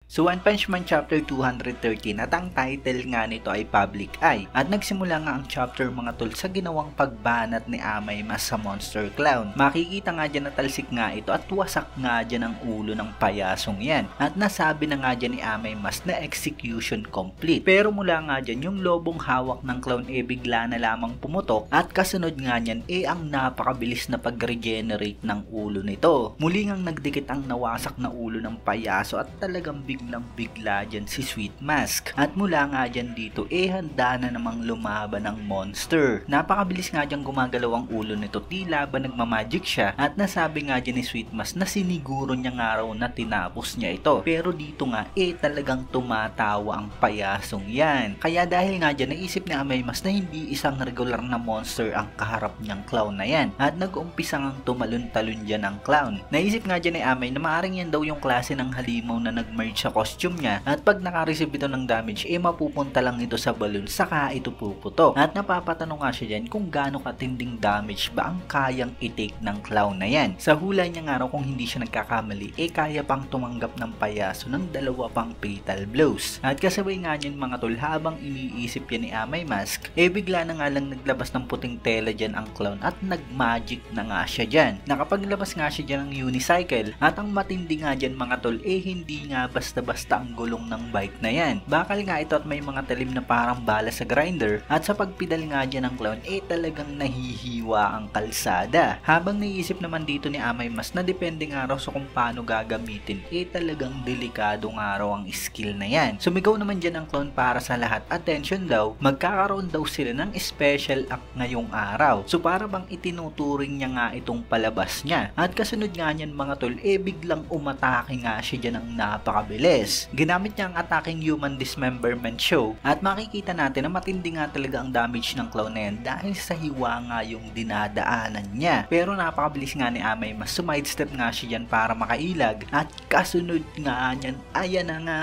So One Punch Man Chapter 213 at ang title nga nito ay Public Eye. At nagsimula nga ang chapter mga tol sa ginawang pagbanat ni Amaymas sa Monster Clown. Makikita nga dyan na talsik nga ito at wasak nga dyan ang ulo ng payasong yan. At nasabi na nga dyan ni Amaymas na execution complete. Pero mula nga dyan yung lobong hawak ng clown bigla na lamang pumutok at kasunod nga nyan ang napakabilis na pag-regenerate ng ulo nito. Muli ngang nagdikit ang nawasak na ulo ng payaso at talagang biglang bigla dyan si Sweet Mask. At mula nga dyan dito handa na namang lumaban ng monster. Napakabilis nga dyan gumagalaw ang ulo nito, tila ba nagmamagic siya. At nasabi nga dyan ni Sweet Mask na siniguro niya nga raw na tinapos niya ito. Pero dito nga talagang tumatawa ang payasong yan. Kaya dahil nga dyan naisip ni Amaymas na hindi isang regular na monster ang kaharap niyang clown na yan. At nag-umpisa ngang tumalon-talon dyan ang clown. Naisip nga dyan ni Amay na maaring yan daw yung klase ng halimaw na nag-merge sa costume niya at pag nakareceive ito ng damage mapupunta lang ito sa balloon saka ito puputok. At napapatanong nga siya dyan kung gaano katinding damage ba ang kayang i-take ng clown na yan. Sa hula niya nga raw kung hindi siya nagkakamali kaya pang tumanggap ng payaso ng 2 pang fatal blows. At kasabay nga niyan mga tol habang iniisip yan ni Amaymask bigla na nga lang naglabas ng puting tela dyan ang clown at nagmagic na nga siya dyan. Nakapaglabas nga siya dyan ng unicycle at ang matindi nga dyan mga tol hindi nga basta-basta ang gulong ng bike na yan. Bakal nga ito at may mga talim na parang bala sa grinder at sa pagpidal nga dyan ng clown talagang nahihiwa ang kalsada. Habang naisip naman dito ni Amaymas na depende nga raw sa kung paano gagamitin talagang delikado nga raw ang skill na yan. Sumigaw naman dyan ang clown para sa lahat. Attention daw, magkakaroon daw sila ng special act ngayong araw. So para bang itinuturing niya nga itong palabas niya. At kasunod nga niyan mga tol biglang umatake nga siya dyan ng napakabilis. Ginamit niya ang attacking human dismemberment show at makikita natin na matindi nga talaga ang damage ng clown na yan dahil sa hiwa nga yung dinadaanan niya. Pero napakabilis nga ni Amaymas, sumitestep nga siya dyan para makailag at kasunod nga niyan ayan na nga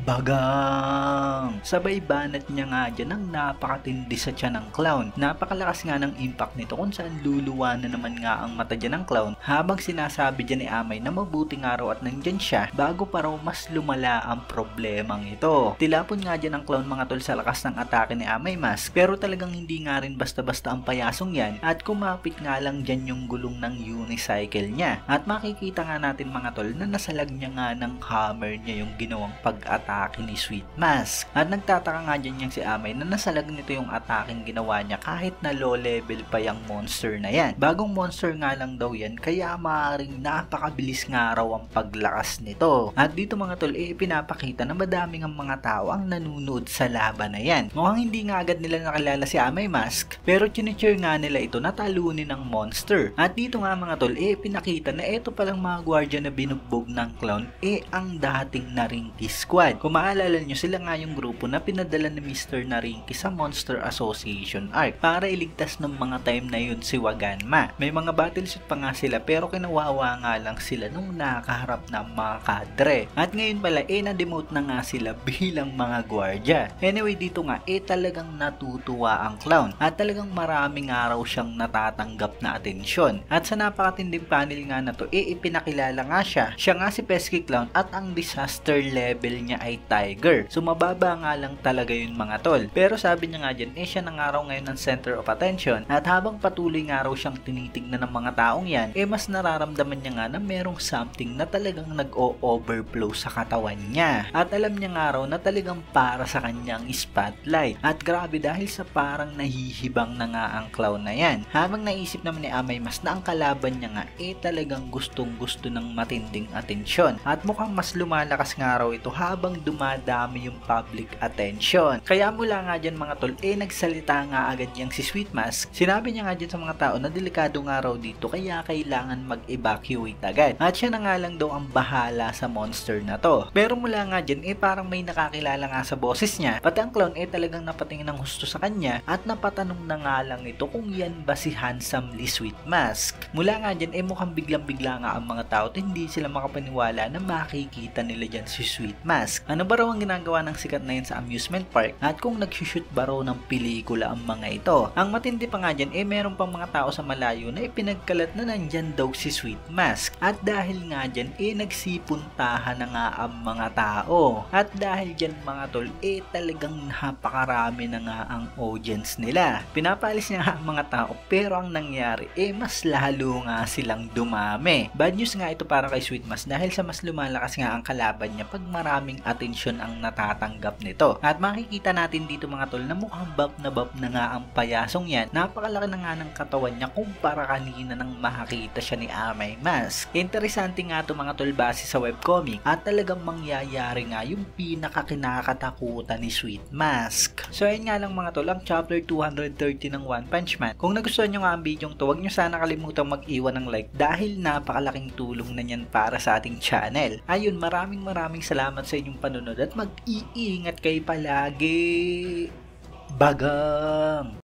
bagang! Sabay banat niya nga dyan ng napakatindi sa tiyan ng clown. Napakalakas nga ng impact nito kung saan luluwa na naman nga ang mata dyan ng clown habang sinasabi dyan ni Amay na mabuti nga raw at nandyan siya bago pa raw mas lumala ang problemang ito. Tilapon nga dyan ang clown mga tol sa lakas ng atake ni Amaymas pero talagang hindi nga rin basta-basta ang payasong yan at kumapit nga lang dyan yung gulong ng unicycle niya. At makikita nga natin mga tol na nasalag niya nga ng hammer niya yung ginawang pag-atake ni Sweet Mask. At nagtataka nga dyan yung si Amay na nasalag nito yung ataking ginawa niya kahit na low level pa yung monster na yan. Bagong monster nga lang daw yan kaya maaaring napakabilis nga raw ang paglakas nito. At dito mga tol pinapakita na madaming ang mga tao ang nanunood sa laban na yan. Mukhang hindi nga agad nila nakilala si Amay Mask pero chinecheer nga nila ito na talunin ng monster. At dito nga mga tol pinakita na ito palang mga gwardiya na binugbog ng clown ang dating Narinki Squad. Kung maalala nyo, sila nga yung grupo na pinadala ni Mr. Narinki sa Monster Association Arc para iligtas ng mga time na yun si Waganma. May mga battlesuit pa nga sila pero kinawawa nga lang sila nung nakaharap ng mga kadre. At ngayon pala na-demote na nga sila bilang mga gwardya. Anyway dito nga talagang natutuwa ang clown at talagang maraming araw siyang natatanggap na atensyon. At sa napakatinding panel nga na to ipinakilala nga siya. Siya nga si Pesky Clown at ang disaster level niya ay Tiger. So mababa nga lang talaga yun mga tol. Pero sabi niya nga dyan siya na nga raw ngayon ang center of attention at habang patuloy nga raw siyang tinitignan ng mga taong yan mas nararamdaman niya nga na merong something na talagang nag-o-overflow sa katawan niya. At alam niya nga raw na talagang para sa kanyang spotlight. At grabe dahil sa parang nahihibang na nga ang clown na yan. Habang naisip naman ni Amaymas na ang kalaban niya nga talagang gustong gusto ng matinding atensyon. At mukhang mas lumalakas nga raw ito habang dumadami yung public attention. Kaya mula nga dyan mga tol nagsalita nga agad yang si Sweet Mask. Sinabi niya nga dyan sa mga tao na delikado nga raw dito kaya kailangan mag-evacuate agad. At siya na nga lang daw ang bahala sa monster na to. Pero mula nga dyan parang may nakakilala nga sa boses niya. Pati ang clown talagang napatingin ng husto sa kanya at napatanong na nga lang ito kung yan ba si handsomely Sweet Mask. Mula nga dyan mukhang biglang-bigla nga ang mga tao at hindi sila makapaniwala na makikita nila dyan si Sweet Mask. Ano ba raw ang ginagawa ng sikat na yan sa amusement park at kung nagsushoot ba raw ng pelikula ang mga ito. Ang matindi pa nga dyan, meron pang mga tao sa malayo na ipinagkalat na nandyan daw si Sweet Mask. At dahil nga dyan, nagsipuntahan na nga ang mga tao. At dahil dyan mga tol, talagang napakarami na nga ang audience nila. Pinapalis niya nga ang mga tao, pero ang nangyari, mas lalo nga silang dumami. Bad news nga ito para kay Sweet Mask dahil sa mas lumalakas nga ang kalaban niya pag maraming atensyon ang natatanggap nito. At makikita natin dito mga tol na mukhang bap na nga ang payasong yan. Napakalaki na nga ng katawan niya kumpara kanina nang makakita siya ni Amay Mask. Interesante nga ito mga tol base sa webcomic at talagang mangyayari nga yung pinakakinakatakutan ni Sweet Mask. So ayun nga lang mga tol, ang chapter 230 ng One Punch Man. Kung nagustuhan nyo nga ang video to, huwag nyo sana kalimutang mag-iwan ng like dahil napakalaking tulong na yan para sa ating channel. Ayun, maraming salamat sa inyong panunod at mag-iingat kayo palagi. Bagang!